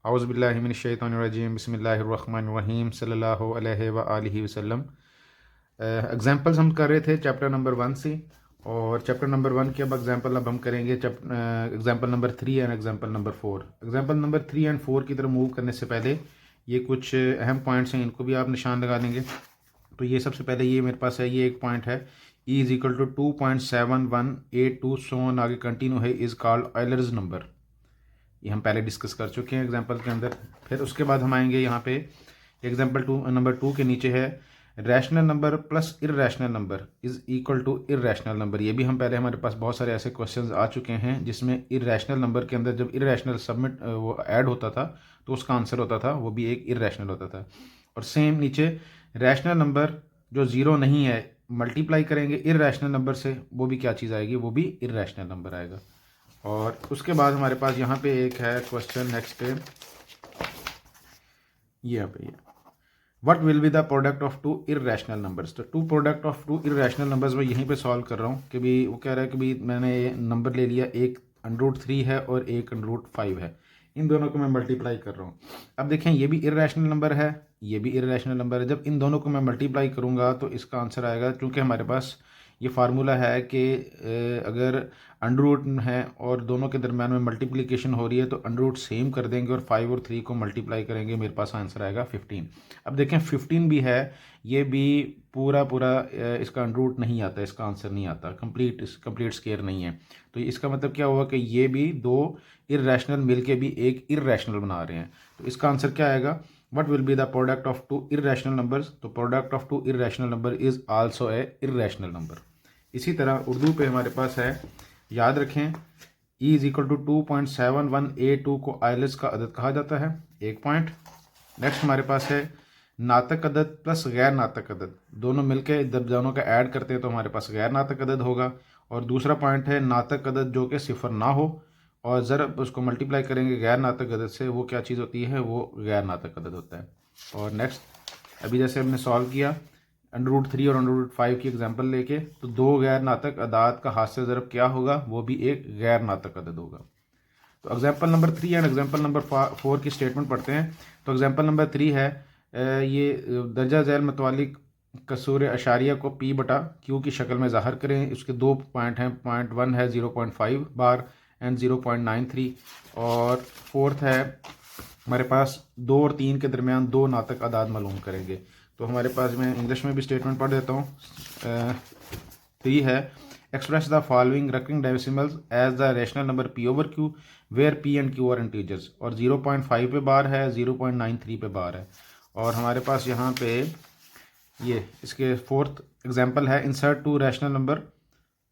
औज़ुबिल्लाहि मिनश्शैतानिर्रजीम बिस्मिल्लाहिर्रहमानिर्रहीम सल्लल्लाहु अलैहि व आलिहि वसल्लम। एग्जाम्पल्स हम कर रहे थे चैप्टर नंबर 1 से, और चैप्टर नंबर 1 के अब एग्जाम्पल हम करेंगे example number 3 and example number 4। Example number 3 and 4 की तरफ मूव करने से पहले ये कुछ अहम पॉइंट्स हैं, इनको भी आप निशान लगा लेंगे। तो ये सबसे पहले ये मेरे पास है, ये एक पॉइंट है, ई इज इक्वल टू 2.7182 सोन आगे कंटिन्यू है, इज़ कॉल्ड ऑयलर्स नंबर। ये हम पहले डिस्कस कर चुके हैं एग्जाम्पल के अंदर। फिर उसके बाद हम आएंगे यहाँ पे एग्जाम्पल नंबर 2 के नीचे है rational number plus irrational number is equal to irrational number. ये भी हम पहले, हमारे पास बहुत सारे ऐसे क्वेश्चंस आ चुके हैं जिसमें इररैशनल नंबर के अंदर जब इररैशनल सबमिट वो ऐड होता था तो उसका आंसर होता था वो भी एक इररैशनल होता था। और सेम नीचे रैशनल नंबर जो ज़ीरो नहीं है मल्टीप्लाई करेंगे इररैशनल नंबर से, वो भी क्या चीज़ आएगी, वो भी इररैशनल नंबर आएगा। और उसके बाद हमारे पास यहाँ पे एक है क्वेश्चन नेक्स्ट है, यहाँ पे ये what will be the product of two irrational numbers. तो two product of two irrational numbers मैं यहीं पे सॉल्व कर रहा हूँ कि भी वो कह रहा है कि भी मैंने ये नंबर ले लिया, एक √3 है और एक √5 है, इन दोनों को मैं मल्टीप्लाई कर रहा हूँ। अब देखें ये भी इररैशनल नंबर है, ये भी इररैशनल नंबर है। जब इन दोनों को मैं मल्टीप्लाई करूँगा तो इसका आंसर आएगा, क्योंकि हमारे पास ये फार्मूला है कि अगर अंडर रूट है और दोनों के दरम्यान में मल्टीप्लिकेशन हो रही है तो अंडर रूट सेम कर देंगे और 5 और 3 को मल्टीप्लाई करेंगे, मेरे पास आंसर आएगा 15। अब देखें 15 भी है, ये भी पूरा पूरा इसका अंडर रूट नहीं आता, इसका आंसर नहीं आता, कंप्लीट स्केयर नहीं है। तो इसका मतलब क्या हुआ कि ये भी दो इररैशनल मिलके भी एक इररैशनल बना रहे हैं। तो इसका आंसर क्या आएगा, what will be the product of two irrational numbers। तो product of two irrational number is also a irrational number। इसी तरह उर्दू पे हमारे पास है, याद रखें, e इज इक्वल टू 2.7182 को आयलस का अदद कहा जाता है, एक पॉइंट। नेक्स्ट हमारे पास है नातक अदद प्लस गैर नातक अदद, दोनों मिलकर जब दोनों का ऐड करते हैं तो हमारे पास गैर नातक अदद होगा। और दूसरा पॉइंट है नातक अदद जो कि सिफर ना हो और ज़रब उसको मल्टीप्लाई करेंगे गैर नातक अदद से, वो क्या चीज़ होती है, वो गैर नातक अदद होता है। और नेक्स्ट अभी जैसे हमने सॉल्व किया √3 और √5 की एग्जांपल लेके, तो दो गैर नातक अदाद का हाथ से ज़रब क्या होगा, वो भी एक गैर नातक अदद होगा। तो example number 3 and example number 4 की स्टेटमेंट पढ़ते हैं। तो एग्जांपल नंबर 3 है, ये दर्जा झैल मतवालिक कसूर अशारिया को P/Q की शक्ल में ज़ाहिर करें। उसके दो पॉइंट हैं, पॉइंट 1 है 0.5 बार एंड 0.93, और फोर्थ है हमारे पास 2 और 3 के दरमियान दो नातक आदाद मालूम करेंगे। तो हमारे पास, मैं इंग्लिश में भी स्टेटमेंट पढ़ देता हूँ। 3 है, express the following ranking decimals as the rational number P/Q where P and Q are integers. और 0.5 पे बार है, 0.93 पे बार है। और हमारे पास यहाँ पे ये इसके फोर्थ एग्जाम्पल है, insert to rational number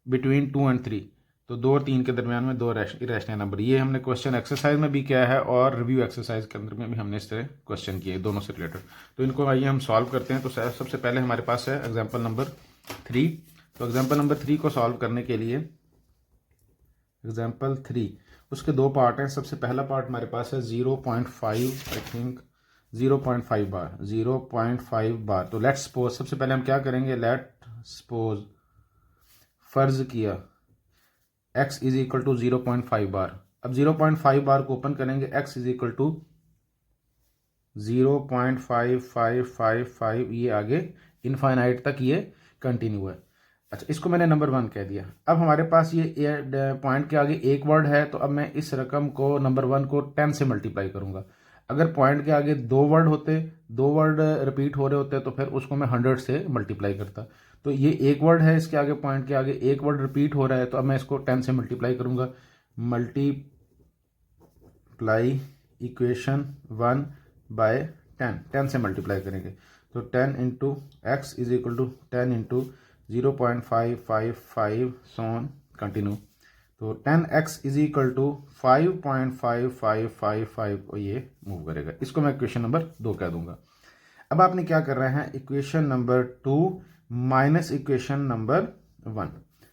between 2 and 3। तो 2 और 3 के दरमियान में दो इरेशनल नंबर। ये हमने क्वेश्चन एक्सरसाइज में भी किया है और रिव्यू एक्सरसाइज के अंदर में भी हमने इस तरह क्वेश्चन किए दोनों से रिलेटेड। तो इनको आइए हम सॉल्व करते हैं। तो सबसे पहले हमारे पास है एग्जाम्पल नंबर 3। तो एग्जाम्पल नंबर 3 को सॉल्व करने के लिए एग्जाम्पल 3, उसके दो पार्ट हैं। सबसे पहला पार्ट हमारे पास है 0.5, आई थिंक 0.5 बार, 0.5 बार। तो लेट्स सपोज, सबसे पहले हम क्या करेंगे, लेट सपोज, फर्ज किया x इज इक्वल टू 0.5 बार। अब 0.5 बार को ओपन करेंगे, x इज इक्वल टू 0.5555, ये आगे इनफाइनाइट तक ये कंटिन्यू है। अच्छा, इसको मैंने नंबर 1 कह दिया। अब हमारे पास ये पॉइंट के आगे एक वर्ड है, तो अब मैं इस रकम को नंबर 1 को 10 से मल्टीप्लाई करूंगा। अगर पॉइंट के आगे दो वर्ड होते, दो वर्ड रिपीट हो रहे होते, तो फिर उसको मैं 100 से मल्टीप्लाई करता। तो ये एक वर्ड है, इसके आगे पॉइंट के आगे एक वर्ड रिपीट हो रहा है, तो अब मैं इसको 10 से मल्टीप्लाई करूंगा। मल्टीप्लाई इक्वेशन 1 बाय 10 से मल्टीप्लाई करेंगे। तो 10 into x is equal to 10 into 0.555 so on continue. तो 10x इज इक्वल टू 5.5555, और ये मूव करेगा। इसको मैं इक्वेशन नंबर 2 कह दूंगा। अब आपने क्या कर रहे हैं, equation number 2 minus equation number 1।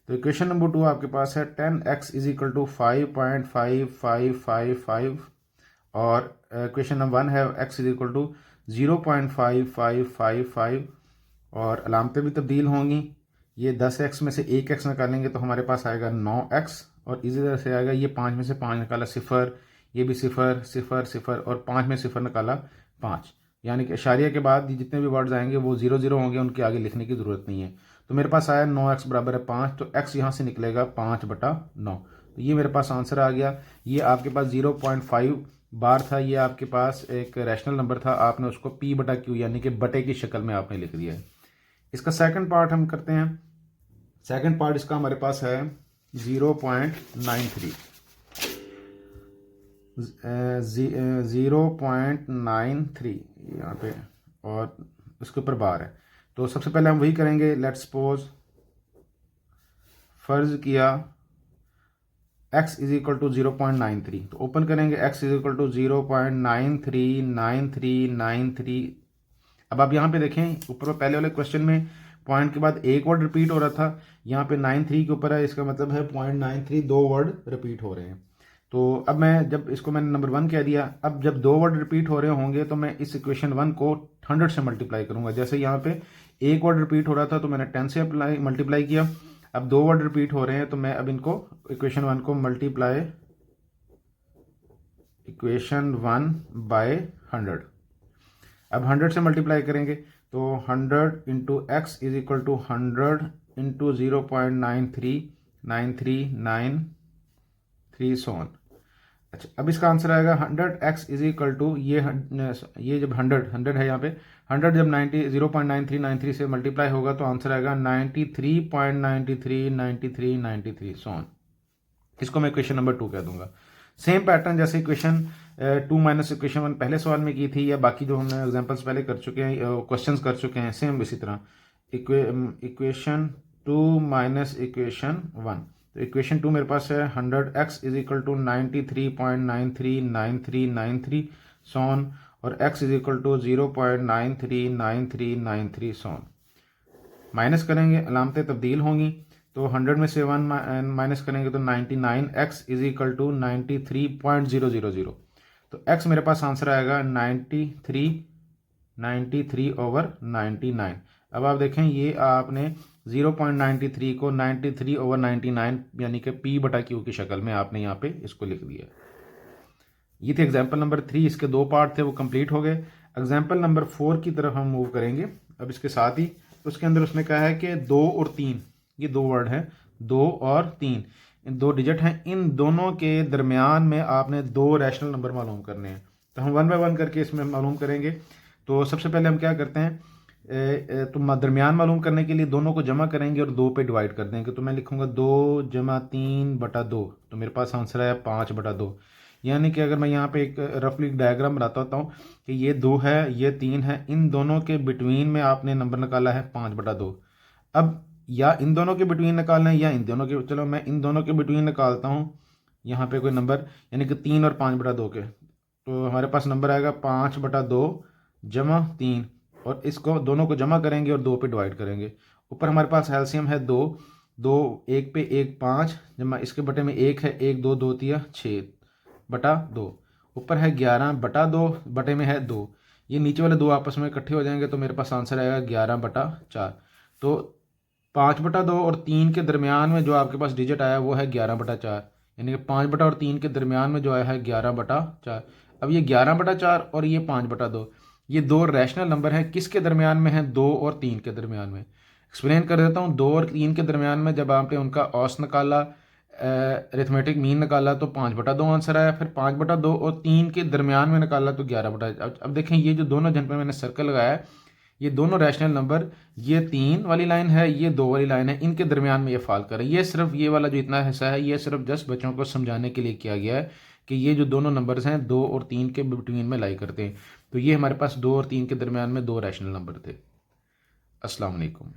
तो इक्वेशन नंबर 2 आपके पास है 10x इज इक्वल टू 5.5555, और इक्वेशन नंबर 1 है x इज इक्वल टू 0.5555, और अलामतें भी तब्दील होंगी। ये 10x में से 1x निकालेंगे तो हमारे पास आएगा 9x, और इसी तरह से आएगा, ये 5 में से 5 निकाला 0, ये भी 0 0 0 और 5 में 0 निकाला 5, यानी कि इशारिया के बाद जितने भी वर्ड्स आएंगे वो 0 0 होंगे, उनके आगे लिखने की ज़रूरत नहीं है। तो मेरे पास आया 9x बराबर है 5, तो x यहाँ से निकलेगा 5/9। तो ये मेरे पास आंसर आ गया। ये आपके पास 0.5 बार था, ये आपके पास एक रैशनल नंबर था, आपने उसको p/q यानी कि बटे की शक्ल में आपने लिख दिया है। इसका सेकंड पार्ट हम करते हैं। सेकंड पार्ट इसका हमारे पास है 0.93 यहाँ पे, और उसके ऊपर बार है। तो सबसे पहले हम वही करेंगे। लेट्स सपोज फर्ज किया x इज इक्वल टू 0.93, तो ओपन करेंगे x इज इक्वल टू 0.939393। अब आप यहाँ पे देखें ऊपर पहले वाले क्वेश्चन में पॉइंट के बाद एक वर्ड रिपीट हो रहा था, यहाँ पे 93 के ऊपर है, इसका मतलब है 0.93 दो वर्ड रिपीट हो रहे हैं। तो अब मैं जब इसको मैंने नंबर 1 कह दिया, अब जब दो वर्ड रिपीट हो रहे होंगे तो मैं इस इक्वेशन 1 को 100 से मल्टीप्लाई करूंगा। जैसे यहाँ पे एक वर्ड रिपीट हो रहा था तो मैंने 10 से मल्टीप्लाई किया, अब दो वर्ड रिपीट हो रहे हैं तो मैं अब इनको इक्वेशन 1 को मल्टीप्लाई इक्वेशन 1 बाय 100। अब 100 से मल्टीप्लाई करेंगे तो 100 into x is equal to 100 into 0.939393 so on. अच्छा, अब इसका आंसर आएगा 100x इज इक्वल टू ये जब 100 है यहाँ पे 100 जब 0.9393 से मल्टीप्लाई होगा तो आंसर आएगा 93.939393 सोन। इसको मैं इक्वेशन नंबर 2 कह दूंगा। सेम पैटर्न जैसे इक्वेशन 2 माइनस इक्वेशन 1 पहले सवाल में की थी, या बाकी जो हमने एग्जांपल्स पहले कर चुके हैं, क्वेश्चंस कर चुके हैं, सेम इसी तरह इक्वेशन 2 माइनस इक्वेशन 1। तो इक्वेशन 2 मेरे पास है 100x is equal to 93.939393 so on, और x is equal to 0.939393 so on. Minus करेंगे, अलामतें तब्दील होंगी, तो 100 में से 1 माइनस करेंगे तो 99x इज इक्वल टू 93.000। तो x मेरे पास आंसर आएगा 93/99। अब आप देखें ये आपने 0.93 को 93/99 यानी कि p/q की शक्ल में आपने यहाँ पे इसको लिख दिया। ये थे एग्जाम्पल नंबर 3, इसके दो पार्ट थे वो कंप्लीट हो गए। एग्जाम्पल नंबर 4 की तरफ हम मूव करेंगे। अब इसके साथ ही उसके अंदर उसने कहा है कि 2 और 3, ये दो वर्ड हैं 2 और 3, इन दो डिजिट हैं, इन दोनों के दरमियान में आपने दो रैशनल नंबर मालूम करने हैं। तो हम 1 बाय 1 करके इसमें मालूम करेंगे। तो सबसे पहले हम क्या करते हैं, तो दरमियान मालूम करने के लिए दोनों को जमा करेंगे और 2 पे डिवाइड कर देंगे। तो मैं लिखूंगा 2 × 3/2, तो मेरे पास आंसर आया 5/2। यानी कि अगर मैं यहाँ पे एक रफली डायग्राम बनाता होता हूँ कि ये 2 है ये 3 है, इन दोनों के बिटवीन में आपने नंबर निकाला है 5/2। अब या इन दोनों के बिटवीन निकालना है या इन दोनों के, चलो मैं इन दोनों के बिटवीन निकालता हूँ यहाँ पे कोई नंबर, यानी कि 3 और 5/2 के। तो हमारे पास नंबर आएगा 5/2 जमा 3, और इसको दोनों को जमा करेंगे और 2 पे डिवाइड करेंगे। ऊपर हमारे पास एलसीएम है 2, 1 पे 1 5, जमा इसके बटे में 1 है 1 2 2 3 6/2, ऊपर है 11/2, बटे में है 2, ये नीचे वाले दो आपस में इकट्ठे हो जाएंगे तो मेरे पास आंसर आएगा 11/4। तो 5/2 और 3 के दरमियान में जो आपके पास डिजिट आया वो है 11/4, यानी कि 5 और 3 के दरमियान में जो आया है 11/4। अब ये 11/4 और ये 5/2, ये दो रैशनल नंबर हैं, किसके दरमियान में है, 2 और 3 के दरमियान में। एक्सप्लेन कर देता हूँ। 2 और 3 के दरमियान में जब आपने उनका औसत निकाला, अरिथमेटिक मीन निकाला, तो 5/2 आंसर आया। फिर 5/2 और 3 के दरमियान में निकाला तो 11/4। अब देखें ये जो दोनों जन पे मैंने सर्कल लगाया, ये दोनों रैशनल नंबर, ये 3 वाली लाइन है ये 2 वाली लाइन है, इनके दरमियान में ये फॉल कर है। ये सिर्फ ये वाला जो इतना हिस्सा है ये सिर्फ जस्ट बच्चों को समझाने के लिए किया गया है कि ये जो दोनों नंबर्स हैं 2 और 3 के बिटवीन में लाई करते हैं। तो ये हमारे पास 2 और 3 के दरमियान में दो रैशनल नंबर थे। अस्सलाम वालेकुम।